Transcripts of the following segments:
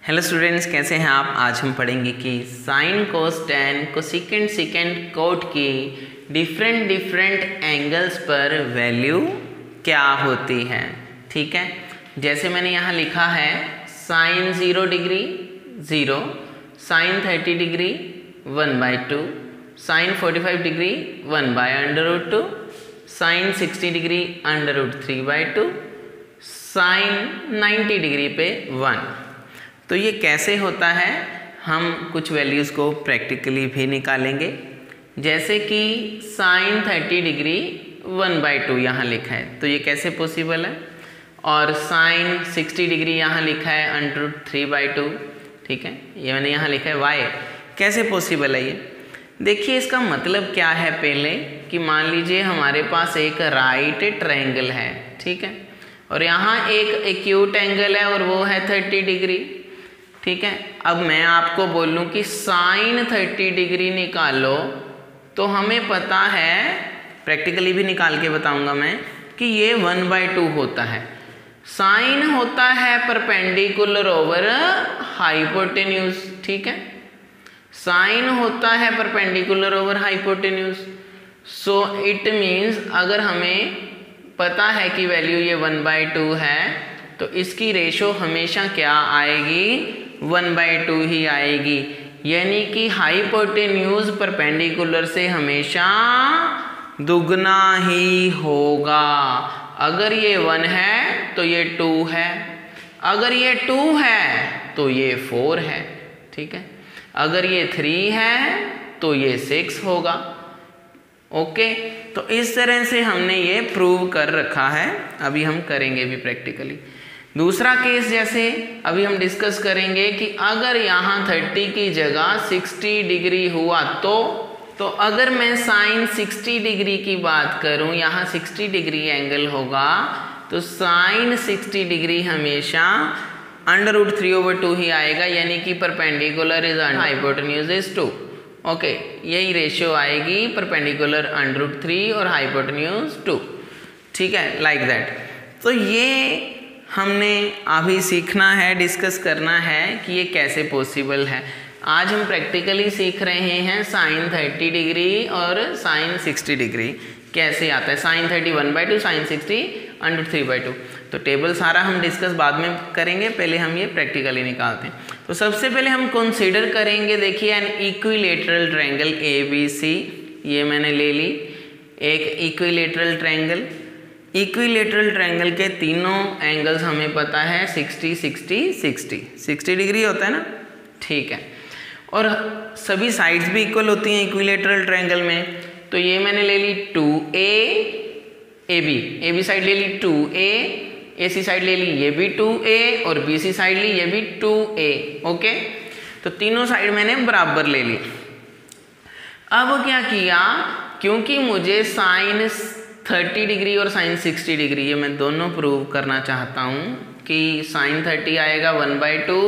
Hello students, कैसे हैं आप। आज हम पढ़ेंगे कि sine cos tan cosecant secant cot की डिफरेंट एंगल्स पर वैल्यू क्या होती है। ठीक है, जैसे मैंने यहाँ लिखा है sine 0 degree 0, sine 30 degree 1/2, sine 45 degree 1/√2, sine 60 degree √3/2, sine 90 degree पे 1। तो ये कैसे होता है, हम कुछ वैल्यूज़ को प्रैक्टिकली भी निकालेंगे। जैसे कि साइन 30 डिग्री 1/2 यहाँ लिखा है, तो ये कैसे पॉसिबल है। और साइन 60 डिग्री यहाँ लिखा है √3/2। ठीक है, ये मैंने यहाँ लिखा है वाई। कैसे पॉसिबल है ये, देखिए इसका मतलब क्या है। पहले कि मान लीजिए हमारे पास एक राइट ट्रायंगल है, ठीक है, और यहाँ एक एक्यूट एंगल है और वो है 30 डिग्री। ठीक है, अब मैं आपको बोलूं कि साइन 30 डिग्री निकालो, तो हमें पता है, प्रैक्टिकली भी निकाल के बताऊंगा मैं, कि ये 1/2 होता है। साइन होता है परपेंडिकुलर ओवर हाइपोटेन्यूज। ठीक है, साइन होता है perpendicular over hypotenuse. So it means अगर हमें पता है कि वैल्यू ये 1/2 है, तो इसकी रेशो हमेशा क्या आएगी, 1/2 ही आएगी। यानी कि हाइपोटेन्यूज परपेंडिकुलर से हमेशा दुगना ही होगा। अगर ये 1 है तो ये 2 है, अगर ये 2 है तो ये 4 है। ठीक है, अगर ये 3 है तो ये 6 होगा। ओके, तो इस तरह से हमने ये प्रूव कर रखा है। अभी हम करेंगे भी प्रैक्टिकली। दूसरा केस जैसे अभी हम डिस्कस करेंगे कि अगर यहाँ 30 की जगह 60 डिग्री हुआ तो अगर मैं साइन 60 डिग्री की बात करूँ, यहाँ 60 डिग्री एंगल होगा, तो साइन 60 डिग्री हमेशा √3/2 ही आएगा। यानी कि perpendicular is hypotenuse is 2। Okay, यही रेशियो आएगी, परपेंडिकुलर √3 और हाइपोटेन्यूज 2। ठीक है, लाइक दैट। तो ये हमने अभी सीखना है, डिस्कस करना है कि ये कैसे पॉसिबल है। आज हम प्रैक्टिकली सीख रहे हैं साइन 30 डिग्री और साइन 60 डिग्री कैसे आता है। Sine 30 1/2, sine 60 √3/2। तो टेबल सारा हम डिस्कस बाद में करेंगे, पहले हम ये प्रैक्टिकली निकालते हैं। तो सबसे पहले हम कंसीडर करेंगे, देखिए एन इक्विलेटरल ट्रायंगल ABC, ये मैंने ले ली एक इक्विलेटरल ट्रायंगल। इक्विलेटरल ट्रायंगल के तीनों एंगल्स हमें पता है 60 60 60 60 डिग्री होता है ना। ठीक है, और सभी साइड्स भी इक्वल होती हैं इक्विलेटरल ट्रायंगल में। तो ये मैंने ले ली 2A AB साइड ले ली 2A, AC साइड ले ली ये भी 2A, और BC साइड ली ये भी 2A। ओके, तो तीनों साइड मैंने बराबर ले ली। अब क्या किया, क्योंकि मुझे साइन 30 डिग्री और साइन 60 डिग्री ये मैं दोनों प्रूव करना चाहता हूँ कि साइन 30 आएगा 1/2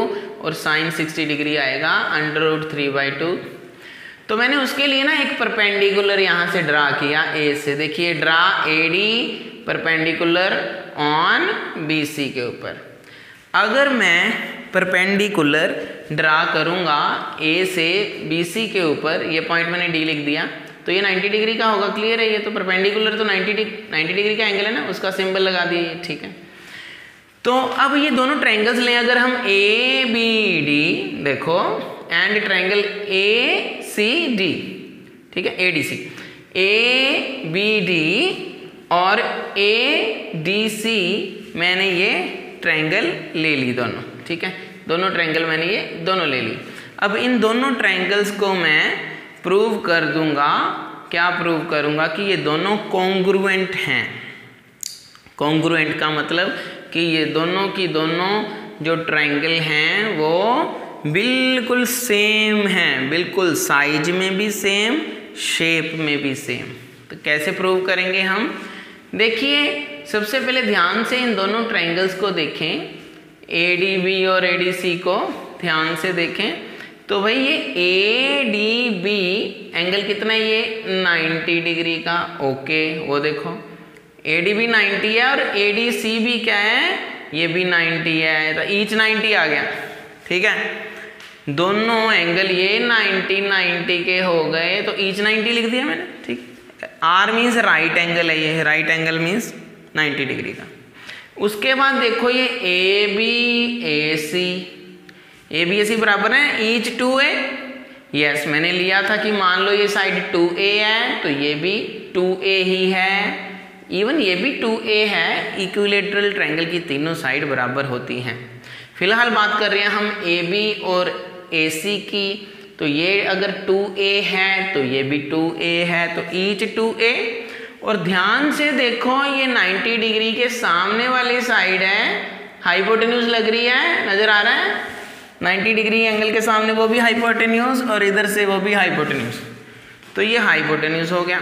और साइन 60 डिग्री आएगा √3/2। तो मैंने उसके लिए ना एक परपेंडिकुलर यहाँ से ड्रा किया A से। देखिए draw AD perpendicular on BC के ऊपर। अगर मैं परपेंडिकुलर ड्रा करूँगा A से BC के ऊपर, ये पॉइंट मैंने D लिख दिया, तो ये 90 डिग्री का होगा। क्लियर है, ये तो परपेंडिकुलर तो 90 डिग्री का एंगल है ना, उसका सिंबल लगा दिए। ठीक है, तो अब ये दोनों ट्रायंगल्स लें। अगर हम ABD देखो एंड ट्रायंगल ACD, ठीक है, ADC, ABD और ADC मैंने ये ट्रायंगल ले ली दोनों। ठीक है, दोनों ट्रायंगल मैंने ये दोनों ले ली। अब इन दोनों ट्रायंगल्स को मैं प्रूव कर दूंगा। क्या प्रूव करूंगा, कि ये दोनों कॉन्ग्रुएंट हैं। कॉन्ग्रुएंट का मतलब कि ये दोनों की दोनों जो ट्रायंगल हैं वो बिल्कुल सेम हैं, बिल्कुल साइज में भी सेम, शेप में भी सेम। तो कैसे प्रूव करेंगे हम, देखिए सबसे पहले ध्यान से इन दोनों ट्रायंगल्स को देखें, ADB और ADC को ध्यान से देखें। तो भाई ये ADB एंगल कितना है, ये 90 डिग्री का। ओके, वो देखो ADB 90 है और ADC भी क्या है, ये भी 90 है, तो ईच 90 आ गया। ठीक है। दोनों एंगल ये 90 के हो गए तो ईच 90 लिख दिया मैंने, ठीक। आर मीन्स राइट एंगल है, ये राइट एंगल मीन्स 90 डिग्री का। उसके बाद देखो ये ए बी ए सी बराबर है ईच 2a। यस, मैंने लिया था कि मान लो ये साइड 2a है तो ये भी 2a ही है, इवन ये भी 2a है। इक्विलेटरल ट्रायंगल की तीनों साइड बराबर होती हैं। फिलहाल बात कर रहे हैं हम ए बी और ए सी की, तो ये अगर 2a है तो ये भी 2a है, तो ईच 2a। और ध्यान से देखो ये 90 डिग्री के सामने वाली साइड है, हाइपोटेन्यूज लग रही है, नजर आ रहा है 90 डिग्री एंगल के सामने वो भी हाइपोटेन्यूज और इधर से वो भी हाइपोटेन्यूज, तो ये हाइपोटेन्यूज हो गया।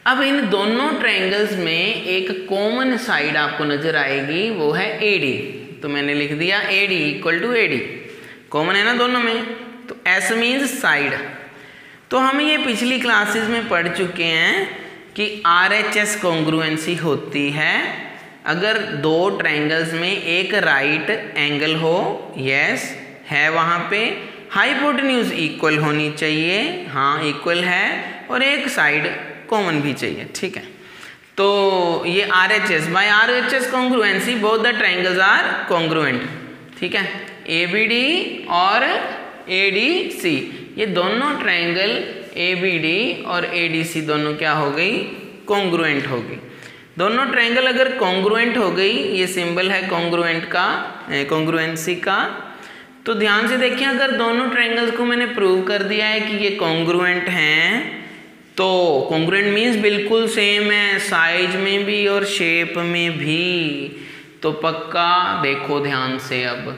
अब इन दोनों ट्रायंगल्स में एक कॉमन साइड आपको नजर आएगी, वो है AD। तो मैंने लिख दिया AD equal to AD, common है ना दोनों में, तो S मीन्स साइड। तो हम ये पिछली क्लासेस में पढ़ चुके हैं कि RHS कॉन्ग्रुएंसी होती है अगर दो ट्रायंगल्स में एक राइट एंगल हो, यस है, वहाँ पे हाइपोटेन्यूज इक्वल होनी चाहिए, हाँ इक्वल है, और एक साइड कॉमन भी चाहिए, ठीक है। तो ये RHS by RHS congruency both the triangles are congruent, ठीक है। ABD और ADC ये दोनों ट्रायंगल ABD और ADC दोनों क्या हो गई, कॉन्ग्रुएंट हो गई। दोनों ट्रायंगल अगर कॉन्ग्रुएंट हो गई, ये सिंबल है कॉन्ग्रुएंट का, कॉन्ग्रुएंसी का, तो ध्यान से देखिए अगर दोनों ट्रायंगल्स को मैंने प्रूव कर दिया है कि ये कॉन्ग्रुएंट हैं, तो कॉन्ग्रुएंट मीन्स बिल्कुल सेम है साइज में भी और शेप में भी, तो पक्का देखो ध्यान से अब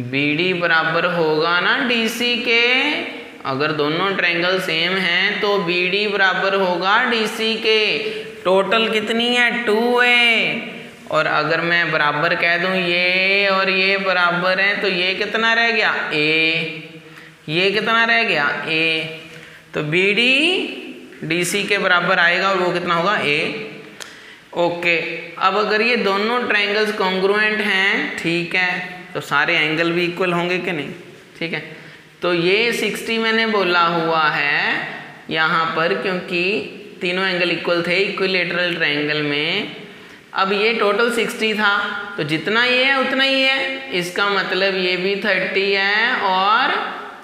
BD बराबर होगा ना DC के। अगर दोनों ट्रायंगल सेम हैं तो BD बराबर होगा DC के। टोटल कितनी है 2a, और अगर मैं बराबर कह दूं ये और ये बराबर हैं तो ये कितना रह गया a, ये कितना रह गया a, तो BD DC के बराबर आएगा और वो कितना होगा a। ओके, अब अगर ये दोनों ट्रायंगल्स कॉन्ग्रुएंट हैं, ठीक है, तो सारे एंगल भी इक्वल होंगे कि नहीं, ठीक है। तो ये 60 मैंने बोला हुआ है यहाँ पर क्योंकि तीनों एंगल इक्वल थे इक्विलेटरल ट्रायंगल में। अब ये टोटल 60 था, तो जितना ये है उतना ही है, इसका मतलब ये भी 30 है और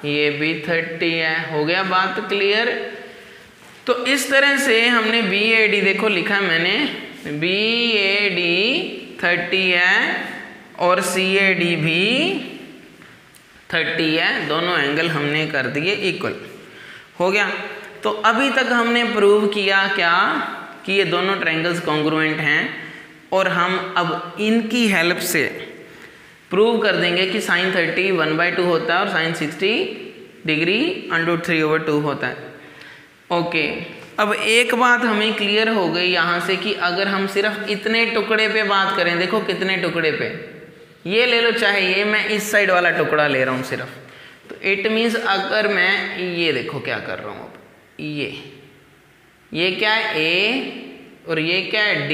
ये भी 30 है। हो गया बात क्लियर। तो इस तरह से हमने BAD देखो लिखा है मैंने, BAD 30 है और CAD भी 30 है, दोनों एंगल हमने कर दिए इक्वल। हो गया। तो अभी तक हमने प्रूव किया क्या कि ये दोनों ट्रायंगल्स कॉन्ग्रुएंट हैं, और हम अब इनकी हेल्प से प्रूव कर देंगे कि sin 30 1/2 होता है और sin 60 डिग्री √3/2 होता है। ओके, अब एक बात हमें क्लियर हो गई यहाँ से कि अगर हम सिर्फ इतने टुकड़े पे बात करें, देखो कितने टुकड़े पे, ये ले लो चाहे ये, मैं इस साइड वाला टुकड़ा ले रहा हूँ सिर्फ, तो इट मीन्स अगर मैं ये देखो क्या कर रहा हूँ, अब ये क्या है A और ये क्या है D,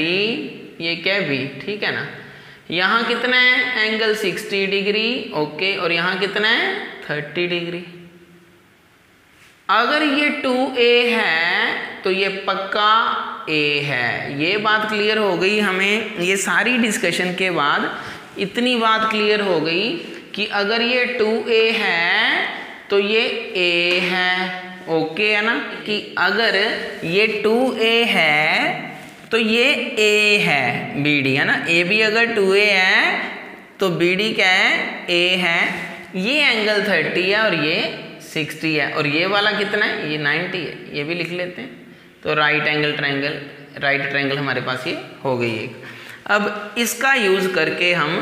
ये क्या है B, ठीक है ना। यहाँ कितना है एंगल 60 डिग्री, ओके, और यहाँ कितना है 30 डिग्री। अगर ये 2A है तो ये पक्का A है। ये बात क्लियर हो गई हमें, ये सारी डिस्कशन के बाद इतनी बात क्लियर हो गई कि अगर ये 2A है तो ये A है, ओके है ना, कि अगर ये 2A है तो ये A है, BD है ना, AB अगर 2A है तो BD क्या है A है। ये एंगल 30 है और ये 60 है, और ये वाला कितना है, ये 90 है, ये भी लिख लेते हैं। तो राइट ट्रायंगल हमारे पास ये हो गई एक। अब इसका यूज़ करके हम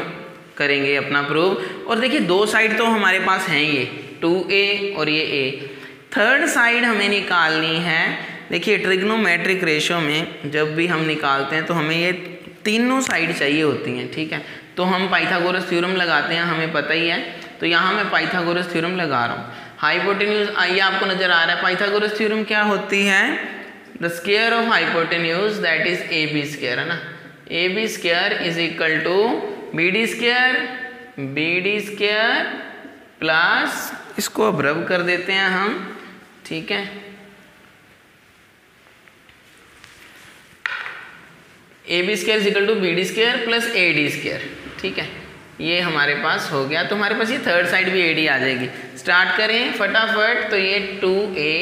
करेंगे अपना प्रूव। और देखिए दो साइड तो हमारे पास हैं, ये 2A और ये A। थर्ड साइड हमें निकालनी है। देखिए ट्रिग्नोमेट्रिक रेशो में जब भी हम निकालते हैं तो हमें ये तीनों साइड चाहिए होती हैं, ठीक है। तो हम पाइथागोरस थ्योरम लगाते हैं, हमें पता ही है। तो यहाँ मैं पाइथागोरस थ्योरम लगा रहा हूँ। हाइपोटेन्यूज आइए आपको नजर आ रहा है। पाइथागोरस थ्योरम क्या होती है, the square of hypotenuse that is AB square, है ना। AB square is equal to BD square BD² plus, इसको अब रब कर देते हैं हम, ठीक है, AB² equal to BD² plus AD², ठीक है, ये हमारे पास हो गया। तो हमारे पास ये थर्ड साइड भी AD आ जाएगी। स्टार्ट करें फटाफट। तो ये 2A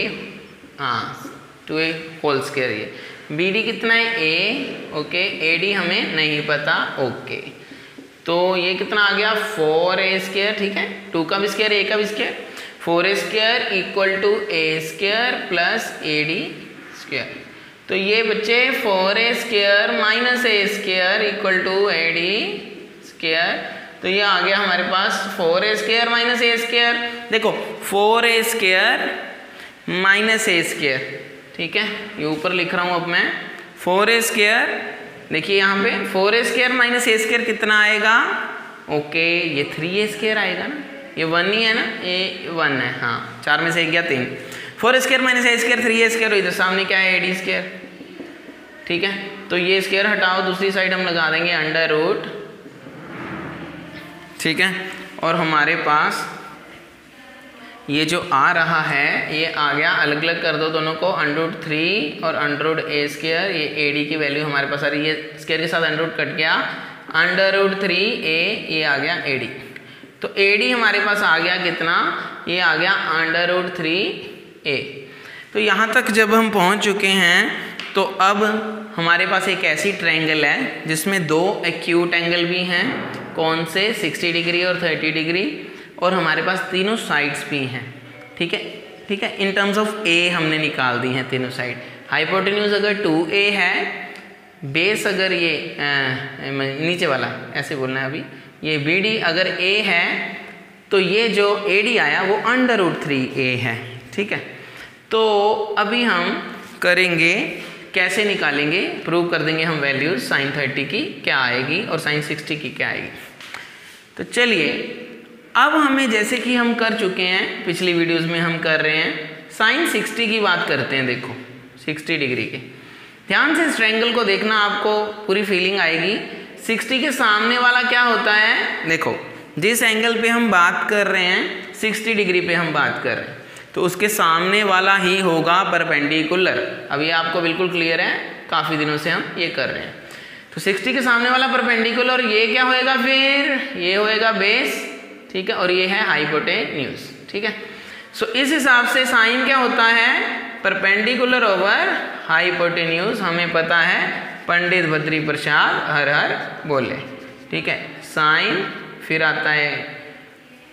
होल स्क्वायर, ये BD कितना है A, ओके, AD हमें नहीं पता, ओके, तो ये कितना आ गया 4A², ठीक है, 2 का भी स्क्वायर A का भी square, 4A² equal to A² plus AD²। तो ये बच्चे 4A² minus A² equal to AD²। तो ये आ गया हमारे पास 4A² माइनस A²। देखो 4A² माइनस A², ठीक है, ये ऊपर लिख रहा हूँ अब मैं 4A²। देखिए यहाँ पे 4A² माइनस A² कितना आएगा, ओके, ये 3A² आएगा ना, ये 1 ही है ना, ये 1 है, हाँ, 4 में से 1 गया 3। 4A² माइनस A² 3A², इधर सामने क्या है AD², ठीक है। तो ये स्क्वायर हटाओ, दूसरी साइड हम लगा देंगे अंडर रूट, ठीक है, और हमारे पास ये जो आ रहा है ये आ गया, अलग अलग कर दो दोनों को, √3 और √A², ये AD की वैल्यू हमारे पास आ रही है, स्क्वायर के साथ अंडर रूट कट गया, √3A, ये आ गया AD। तो AD हमारे पास आ गया कितना, ये आ गया √3A। तो यहाँ तक जब हम पहुँच चुके हैं तो अब हमारे पास एक ऐसी ट्रायंगल है जिसमें 2 एक्यूट एंगल भी हैं, कौन से, 60 डिग्री और 30 डिग्री, और हमारे पास तीनों साइड्स भी हैं, ठीक है, ठीक है, इन टर्म्स ऑफ A हमने निकाल दी हैं तीनों साइड। हाइपोटेन्यूज अगर 2A है, बेस अगर ये नीचे वाला ऐसे बोलना है अभी, ये BD अगर A है तो ये जो AD आया वो √3A है, ठीक है। तो अभी हम करेंगे, कैसे निकालेंगे, प्रूव कर देंगे हम वैल्यूज sin 30 की क्या आएगी और sin 60 की क्या आएगी। तो चलिए अब हमें, जैसे कि हम कर चुके हैं पिछली वीडियोस में, हम कर रहे हैं sin 60 की बात करते हैं। देखो 60 डिग्री के, ध्यान से इस ट्रायंगल को देखना, आपको पूरी फीलिंग आएगी। 60 के सामने वाला क्या होता है, देखो जिस एंगल पे हम बात कर रहे हैं 60 डिग्री पे हम बात कर रहे हैं, तो उसके सामने वाला ही होगा परपेंडिकुलर। अब ये आपको बिल्कुल क्लियर है, काफ़ी दिनों से हम ये कर रहे हैं। तो 60 के सामने वाला परपेंडिकुलर, ये क्या होएगा, फिर ये होएगा बेस, ठीक है, और ये है हाइपोटेन्यूज, ठीक है। सो इस हिसाब से साइन क्या होता है, परपेंडिकुलर ओवर हाइपोटेन्यूज, हमें पता है, पंडित बद्री प्रसाद हर हर बोले, ठीक है। साइन फिर आता है,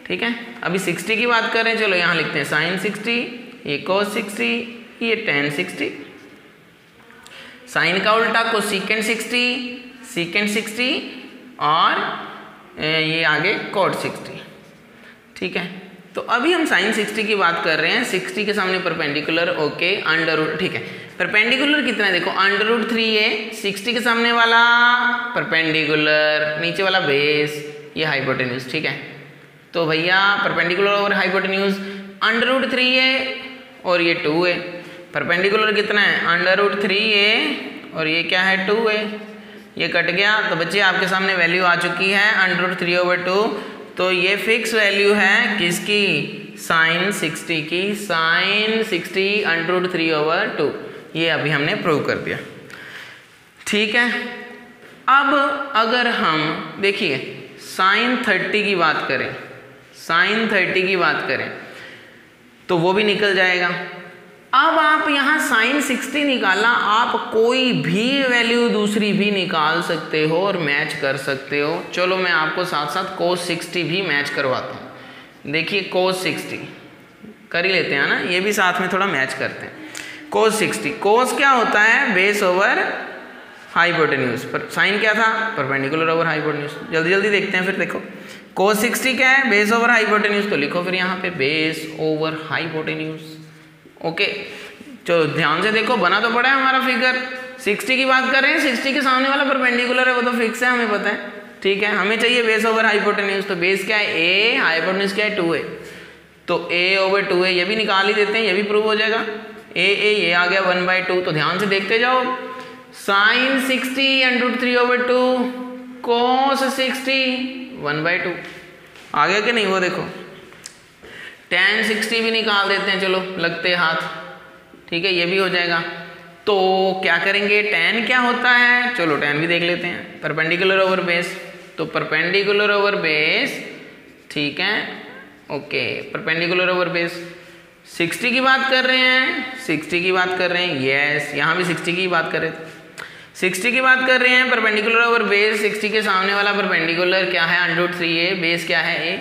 ठीक है। अभी 60 की बात करें, चलो यहाँ लिखते हैं sin 60, ये cos 60, ये tan 60, साइन का उल्टा कोसेकेंट 60, सेकेंट 60, और ये आगे cot 60, ठीक है। तो अभी हम sin 60 की बात कर रहे हैं, 60 के सामने परपेंडिकुलर, ओके, अंडर रूट, ठीक है। परपेंडिकुलर कितना है, देखो √3A, 60 के सामने वाला परपेंडिकुलर, नीचे वाला बेस, ये हाइपोटेन्यूज, ठीक है। तो भैया परपेंडिकुलर ओवर हाइपोटेन्यूज √3A और ये 2A, परपेंडिकुलर कितना है √3A और ये क्या है 2A, ये कट गया। तो बच्चे आपके सामने वैल्यू आ चुकी है √3/2। तो ये फिक्स वैल्यू है किसकी, sin 60 की, sin 60 √3/2, ये अभी हमने प्रूव कर दिया, ठीक है। अब अगर हम देखिए sin 30 की बात करें, sin 30 की बात करें तो वो भी निकल जाएगा। अब आप यहाँ sin 60 निकाला, आप कोई भी वैल्यू दूसरी भी निकाल सकते हो और मैच कर सकते हो। चलो मैं आपको साथ साथ cos 60 भी मैच करवाता हूँ। देखिए cos 60 कर ही लेते हैं ना, ये भी साथ में थोड़ा मैच करते हैं। cos 60, cos क्या होता है, बेस ओवर हाइपोटेन्यूज, पर साइन क्या था, परपेंडिकुलर ओवर हाइपोटेन्यूज। जल्दी जल्दी देखते हैं फिर। देखो cos 60 क्या है, बेस ओवर हाइपोटेन्यूज, तो लिखो फिर यहाँ पे बेस ओवर हाइपोटेन्यूज, ओके। चलो ध्यान से देखो, बना तो पड़ा है हमारा फिगर। 60 की बात कर रहे हैं, 60 के सामने वाला परपेंडिकुलर है, वो तो फिक्स है, हमें पता है, ठीक है। हमें चाहिए बेस ओवर हाइपोटेन्यूज, तो बेस क्या है A, हाइपोटेन्यूज क्या है 2A, तो A/2A ये भी निकाल ही देते हैं, ये भी प्रूव हो जाएगा। A ये आ गया 1/2। तो ध्यान से देखते जाओ, sin 60 √3/2, cos 60 1/2, आ गया कि नहीं, वो देखो tan 60 भी निकाल देते हैं, चलो लगते हाथ, ठीक है, ये भी हो जाएगा। तो क्या करेंगे, tan क्या होता है, चलो tan भी देख लेते हैं, परपेंडिकुलर ओवर बेस, तो परपेंडिकुलर ओवर बेस, ठीक है, ओके, परपेंडिकुलर ओवर बेस 60 की बात कर रहे हैं, 60 की बात कर रहे हैं, यस, यहाँ भी 60 की बात कर रहे थे, 60 की बात कर रहे हैं, परपेंडिकुलर ओवर बेस, 60 के सामने वाला परपेंडिकुलर क्या है, √3a, बेस क्या है a,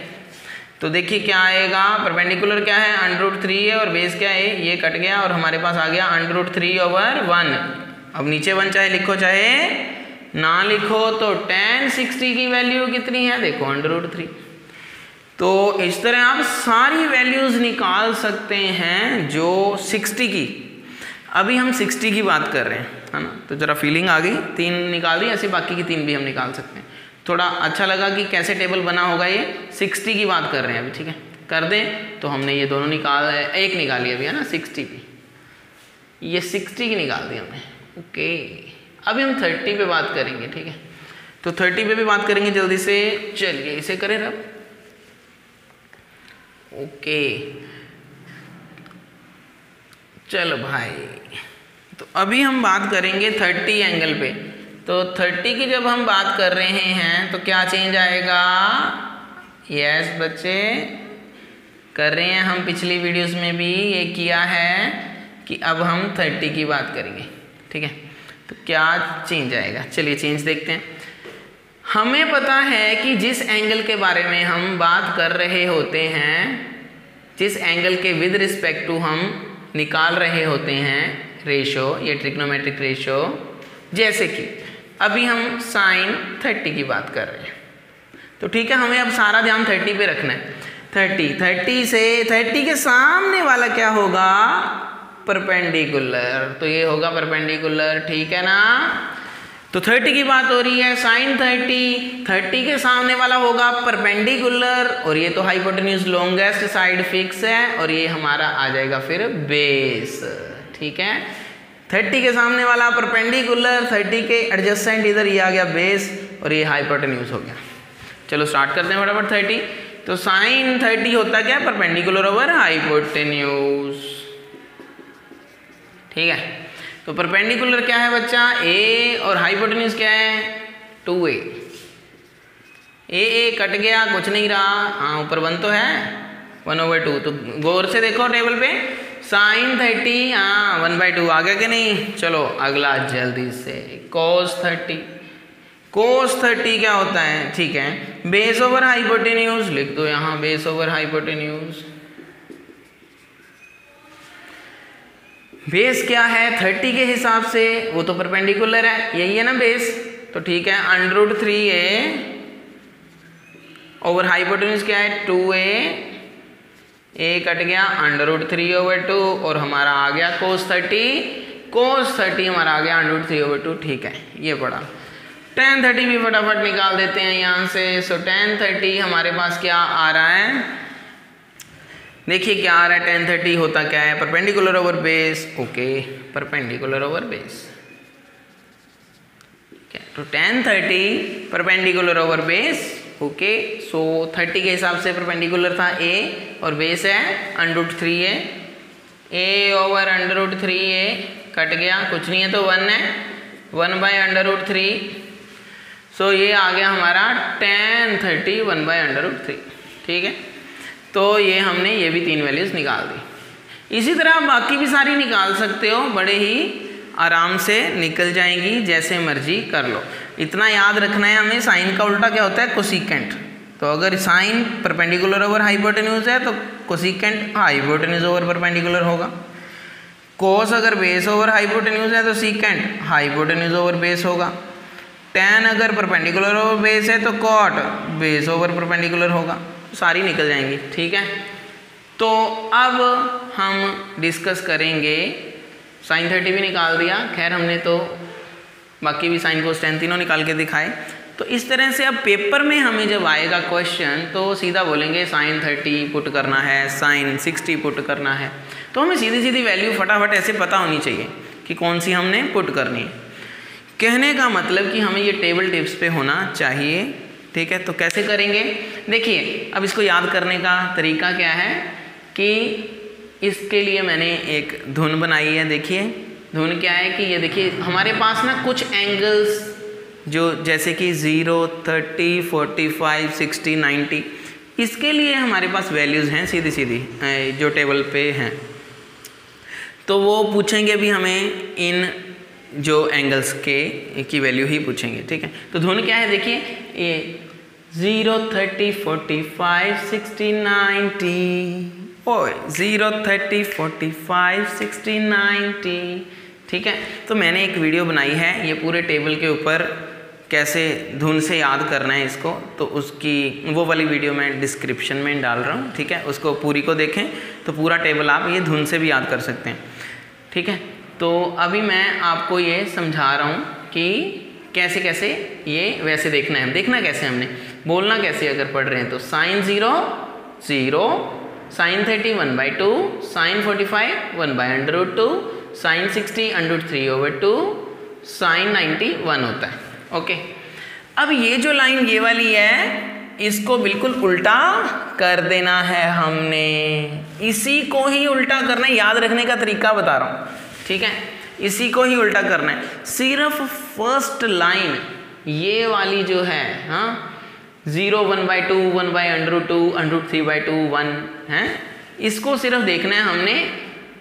तो देखिए क्या आएगा, परपेंडिकुलर क्या है, √3a और बेस क्या है, ये कट गया और हमारे पास आ गया √3/1। अब नीचे 1 चाहे लिखो चाहे ना लिखो, तो tan 60 की वैल्यू कितनी है, देखो √3। तो इस तरह आप सारी वैल्यूज निकाल सकते हैं जो 60 की, अभी हम 60 की बात कर रहे हैं, है ना, तो जरा फीलिंग आ गई, 3 निकाल दी, ऐसे बाकी की 3 भी हम निकाल सकते हैं। थोड़ा अच्छा लगा कि कैसे टेबल बना होगा, ये 60 की बात कर रहे हैं अभी, ठीक है, कर दें तो हमने ये दोनों एक निकाली अभी, है ना, 60 की, ये 60 की निकाल दी हमने, ओके। अभी हम 30 पे बात करेंगे, ठीक है, तो 30 पे भी बात करेंगे जल्दी से, चलिए इसे करें रब, ओके, चलो भाई, तो अभी हम बात करेंगे 30 एंगल पे। तो 30 की जब हम बात कर रहे हैं तो क्या चेंज आएगा, यस बच्चे कर रहे हैं, हम पिछली वीडियोस में भी ये किया है कि अब हम 30 की बात करेंगे, ठीक है, तो क्या चेंज आएगा, चलिए चेंज देखते हैं। हमें पता है कि जिस एंगल के बारे में हम बात कर रहे होते हैं, जिस एंगल के विद रिस्पेक्ट टू हम निकाल रहे होते हैं रेशो, ये ट्रिग्नोमेट्रिक रेशो, जैसे कि अभी हम साइन 30 की बात कर रहे हैं, तो ठीक है, हमें अब सारा ध्यान 30 पे रखना है। 30 से 30 के सामने वाला क्या होगा, परपेंडिकुलर, तो ये होगा परपेंडिकुलर, ठीक है ना। तो 30 की बात हो रही है, साइन 30 के सामने वाला होगा परपेंडिकुलर, और ये तो हाइपोटेन्यूज लॉन्गेस्ट साइड फिक्स है, और ये हमारा आ जाएगा फिर बेस, ठीक है। 30 के सामने वाला परपेंडिकुलर, 30 के एडजेसेंट इधर ये आ गया बेस, और ये हाइपोटेन्यूज हो गया। चलो स्टार्ट करते हैं फटाफट 30। तो साइन 30 होता क्या, परपेंडिकुलर ओवर हाइपोटेन्यूज, ठीक है। तो परपेंडिकुलर क्या है बच्चा, a, और हाइपोटेन्यूज क्या है 2a, a कट गया, कुछ नहीं रहा, हाँ ऊपर 1 तो है, 1/2, तो गौर से देखो टेबल पे, साइन 30, हाँ 1/2 आ गया कि नहीं। चलो अगला जल्दी से, cos 30 क्या होता है, ठीक है, बेस ओवर हाइपोटेन्यूज, लिख दो यहाँ बेस ओवर हाइपोटेन्यूज। बेस क्या है 30 के हिसाब से, वो तो परपेंडिकुलर है, यही है ना बेस, तो ठीक है, √3a ओवर हाइपोटेन्यूज क्या है 2a, a कट गया, √3/2, और हमारा आ गया cos 30 हमारा आ गया √3/2, ठीक है, ये पड़ा। tan 30 भी फटाफट निकाल देते हैं यहाँ से। सो tan 30 हमारे पास क्या आ रहा है, देखिए क्या आ रहा है, tan 30 होता क्या है, perpendicular over base, okay, perpendicular over base, तो tan 30 perpendicular over base, okay. So 30 के हिसाब से परपेंडिकुलर था a, और बेस है √3a, a over √3a cut गया, कुछ नहीं है तो 1 है, 1/√3, सो ये आ गया हमारा tan 30 1/√3, ठीक है। तो ये हमने ये भी 3 वैल्यूज निकाल दी। इसी तरह बाकी भी सारी निकाल सकते हो, बड़े ही आराम से निकल जाएंगी, जैसे मर्जी कर लो। इतना याद रखना है हमें, साइन का उल्टा क्या होता है, कोसिकेंट। तो अगर साइन परपेंडिकुलर ओवर हाइपोटेन्यूज है तो कोसिकेंट हाइपोटेन्यूज ओवर परपेंडिकुलर होगा। कोस अगर बेस ओवर हाइपोटेन्यूज है तो सीकेंट हाइपोटेन्यूज ओवर बेस होगा। tan अगर परपेंडिकुलर ओवर बेस है तो कॉट बेस ओवर परपेंडिकुलर होगा। सारी निकल जाएंगी, ठीक है। तो अब हम डिस्कस करेंगे, साइन 30 भी निकाल दिया, खैर हमने तो बाकी भी साइन कोस tan तीनों निकाल के दिखाए। तो इस तरह से अब पेपर में हमें जब आएगा क्वेश्चन तो सीधा बोलेंगे साइन 30 पुट करना है, साइन 60 पुट करना है। तो हमें सीधी सीधी वैल्यू फटाफट ऐसे पता होनी चाहिए कि कौन सी हमने पुट करनी है। कहने का मतलब कि हमें ये टेबल टिप्स पे होना चाहिए, ठीक है, तो कैसे करेंगे देखिए। अब इसको याद करने का तरीका क्या है कि इसके लिए मैंने एक धुन बनाई है। देखिए धुन क्या है कि ये देखिए हमारे पास ना कुछ एंगल्स जो जैसे कि 0, 30, 45, 60, 90, इसके लिए हमारे पास वैल्यूज़ हैं सीधी सीधी जो टेबल पे हैं। तो वो पूछेंगे भी हमें इन जो एंगल्स के की वैल्यू ही पूछेंगे, ठीक है। तो धुन क्या है देखिए, ये 0, 30, 45, 60, 90, 0, 30, 45, 60, 90, ठीक है। तो मैंने एक वीडियो बनाई है ये पूरे टेबल के ऊपर कैसे धुन से याद करना है इसको, तो उसकी वो वाली वीडियो मैं डिस्क्रिप्शन में डाल रहा हूँ, ठीक है। उसको पूरी को देखें तो पूरा टेबल आप ये धुन से भी याद कर सकते हैं, ठीक है। तो अभी मैं आपको ये समझा रहा हूँ कि कैसे कैसे ये वैसे देखना है। देखना कैसे हमने, बोलना कैसे अगर पढ़ रहे हैं तो sin 0 0, sin 30 1/2, sin 45 1/√2, sin 60 √3/2, sin 90 1 होता है। ओके, अब ये जो लाइन ये वाली है इसको बिल्कुल उल्टा कर देना है हमने, इसी को ही उल्टा करना है। याद रखने का तरीका बता रहा हूँ, ठीक है, इसी को ही उल्टा करना है। सिर्फ फर्स्ट लाइन ये वाली जो है, हाँ 0 1/2 1/√2 √3/2 1 है, इसको सिर्फ देखना है हमने।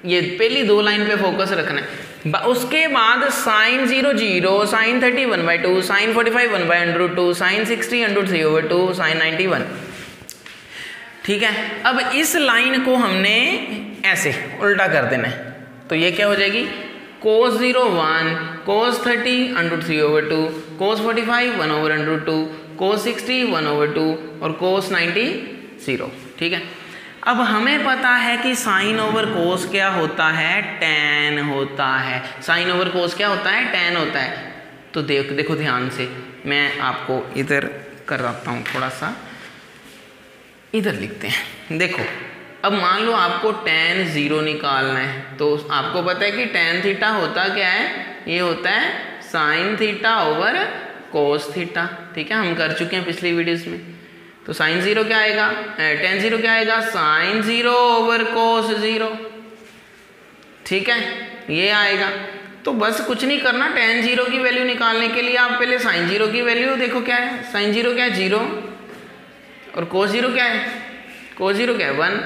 ये पहली दो लाइन पे फोकस रखना है। उसके बाद sin 0 0, sin 30 1/2, sin 45 1/√2, sin 60 √3/2, sin 90 1, ठीक है। अब इस लाइन को हमने ऐसे उल्टा कर देना है, तो ये क्या हो जाएगी cos 0 1, cos 30 √3/2, cos 45 1/√2, cos 60 1/2 और cos 90 0, ठीक है। अब हमें पता है कि साइन ओवर कोस क्या होता है, tan होता है। साइन ओवर कोस क्या होता है, tan होता है। तो देखो ध्यान से, मैं आपको इधर कराता हूँ, थोड़ा सा इधर लिखते हैं। देखो अब मान लो आपको tan 0 निकालना है, तो आपको पता है कि tan थीटा होता क्या है, ये होता है sine theta over cos theta, ठीक है। हम कर चुके हैं पिछली वीडियोस में। तो साइन 0 क्या आएगा, tan 0 क्या आएगा, साइन 0 ओवर कोस 0, ठीक है, ये आएगा। तो बस कुछ नहीं करना, tan 0 की वैल्यू निकालने के लिए आप पहले साइन 0 की वैल्यू देखो क्या है। साइन 0 क्या है 0, और कोस 0 क्या है, कोस 0 क्या है 1,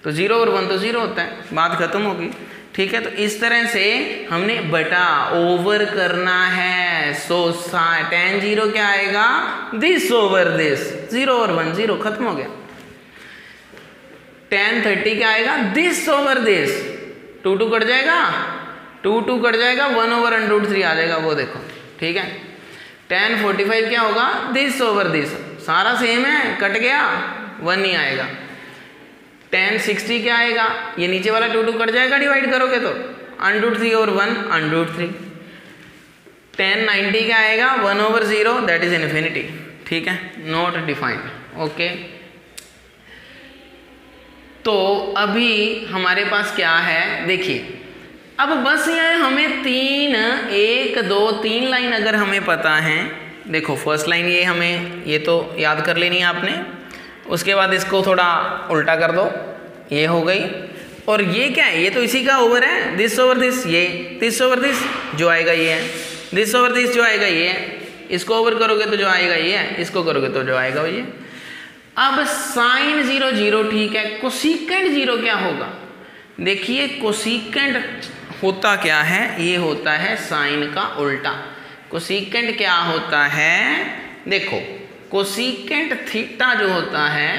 तो 0 और 1 तो 0 होता है, बात खत्म होगी, ठीक है। तो इस तरह से हमने बटा ओवर करना है। सो tan 0 क्या आएगा, दिस ओवर दिस, 0 और 1 0, खत्म हो गया। tan 30 क्या आएगा, दिस ओवर दिस, 2 2 कट जाएगा, 2 2 कट जाएगा, 1 ओवर √3 आ जाएगा, वो देखो, ठीक है। tan 45 क्या होगा, दिस ओवर दिस, सारा सेम है, कट गया, 1 नहीं आएगा। tan 60 क्या आएगा, ये नीचे वाला 2 2 कट जाएगा, डिवाइड करोगे तो √3 और 1 √3। tan 90 क्या आएगा, 1 ओवर 0, दैट इज इन्फिनिटी, ठीक है, नॉट डिफाइंड। ओके, तो अभी हमारे पास क्या है देखिए, अब बस ये हमें 1 2 3 लाइन अगर हमें पता है, देखो फर्स्ट लाइन ये हमें ये तो याद कर लेनी है आपने। उसके बाद इसको थोड़ा उल्टा कर दो, ये हो गई। और ये क्या है, ये तो इसी का ओवर है, दिस ओवर दिस, ये दिस ओवर दिस जो आएगा ये है, दिस ओवर दिस जो आएगा ये है, इसको ओवर करोगे तो जो आएगा ये है, इसको करोगे तो जो आएगा ये। अब साइन 0 0, ठीक है। कोसिकेंट 0 क्या होगा, देखिए कोसिकेंट होता क्या है, ये होता है साइन का उल्टा। कोसिकेंट क्या होता है, देखो कोसिकेंट थीटा जो होता है,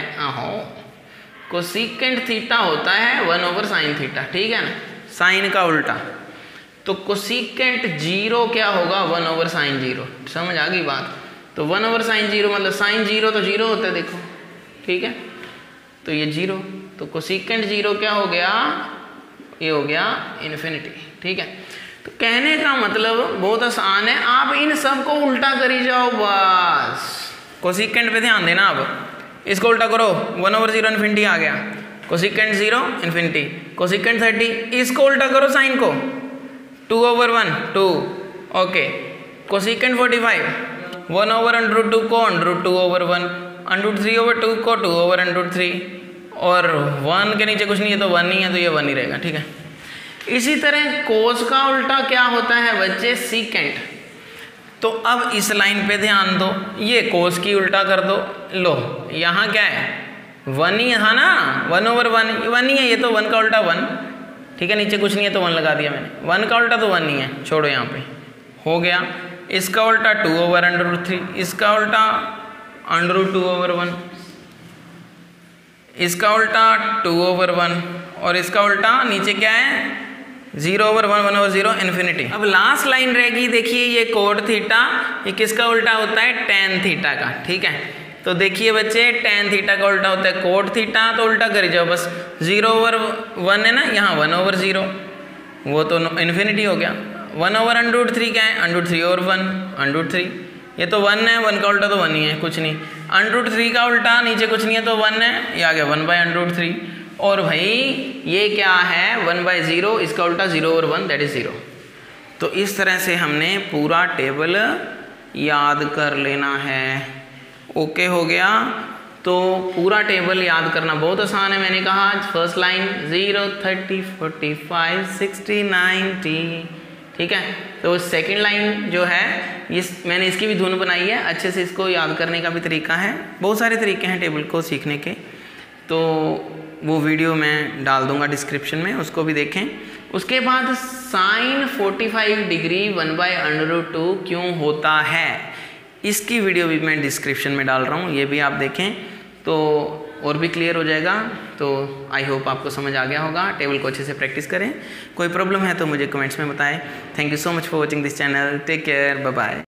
कोसिकेंट थीटा होता है 1 ओवर साइन थीटा, ठीक है ना, साइन का उल्टा। तो कोसिकेंट 0 क्या होगा, 1 ओवर साइन 0, समझ आ गई बात। तो 1 ओवर साइन 0 मतलब साइन 0 तो 0 होता है, देखो, ठीक है। तो ये 0, तो कोसिकेंट 0 क्या हो गया, ये हो गया इन्फिनिटी, ठीक है। तो कहने का मतलब बहुत आसान है, आप इन सब को उल्टा करी जाओ बस। कोसिकेंट पे ध्यान देना, अब इसको उल्टा करो, 1 ओवर 0 इन्फिनिटी आ गया, कोसिकेंट 0 इन्फिनिटी, कोसिकेंट 30 इसको उल्टा करो साइन को, 2 ओवर 1 2, ओके। कोसिकेंट 45 1/√2 को √2/1, √3/2 को 2/√3, और 1 के नीचे कुछ नहीं है तो 1 ही है, तो ये 1 ही रहेगा, ठीक है। इसी तरह कोस का उल्टा क्या होता है बच्चे, सीकेंट। तो अब इस लाइन पे ध्यान दो, ये कोस की उल्टा कर दो, लो यहाँ क्या है 1 ही था ना, 1/1 1 ही है, ये तो 1 का उल्टा 1, ठीक है, नीचे कुछ नहीं है तो 1 लगा दिया मैंने, 1 का उल्टा तो 1 ही है, छोड़ो यहाँ पे, हो गया। इसका उल्टा 2/√3, इसका उल्टा √2/1, इसका उल्टा 2/1, और इसका उल्टा नीचे क्या है 0/1, 1/0, इन्फिनिटी। अब लास्ट लाइन रहेगी, देखिए ये कोट थीटा, ये किसका उल्टा होता है, टेन थीटा का, ठीक है। तो देखिए बच्चे टेन थीटा का उल्टा होता है कोट थीटा, तो उल्टा कर जाओ बस, 0/1 है ना, यहाँ 1/0, वो तो इन्फिनिटी हो गया। 1/√3 क्या है, √3/1, √3, ये तो 1 है, 1 का उल्टा तो 1 ही है, कुछ नहीं, √3 का उल्टा नीचे कुछ नहीं है तो 1 है, ये आ गया 1/√3, और भाई ये क्या है 1/0, इसका उल्टा 0/1, दैट इज 0। तो इस तरह से हमने पूरा टेबल याद कर लेना है, ओके हो गया। तो पूरा टेबल याद करना बहुत आसान है, मैंने कहा फर्स्ट लाइन 0, 30, 45, 60, 90, ठीक है। तो सेकंड लाइन जो है ये मैंने इसकी भी धुन बनाई है, अच्छे से इसको याद करने का भी तरीका है, बहुत सारे तरीके हैं टेबल को सीखने के, तो वो वीडियो मैं डाल दूंगा डिस्क्रिप्शन में, उसको भी देखें। उसके बाद साइन 45 डिग्री 1/√2 क्यों होता है, इसकी वीडियो भी मैं डिस्क्रिप्शन में डाल रहा हूँ, ये भी आप देखें तो और भी क्लियर हो जाएगा। तो आई होप आपको समझ आ गया होगा, टेबल को अच्छे से प्रैक्टिस करें, कोई प्रॉब्लम है तो मुझे कमेंट्स में बताएं। Thank you so much for watching this channel, take care, bye bye.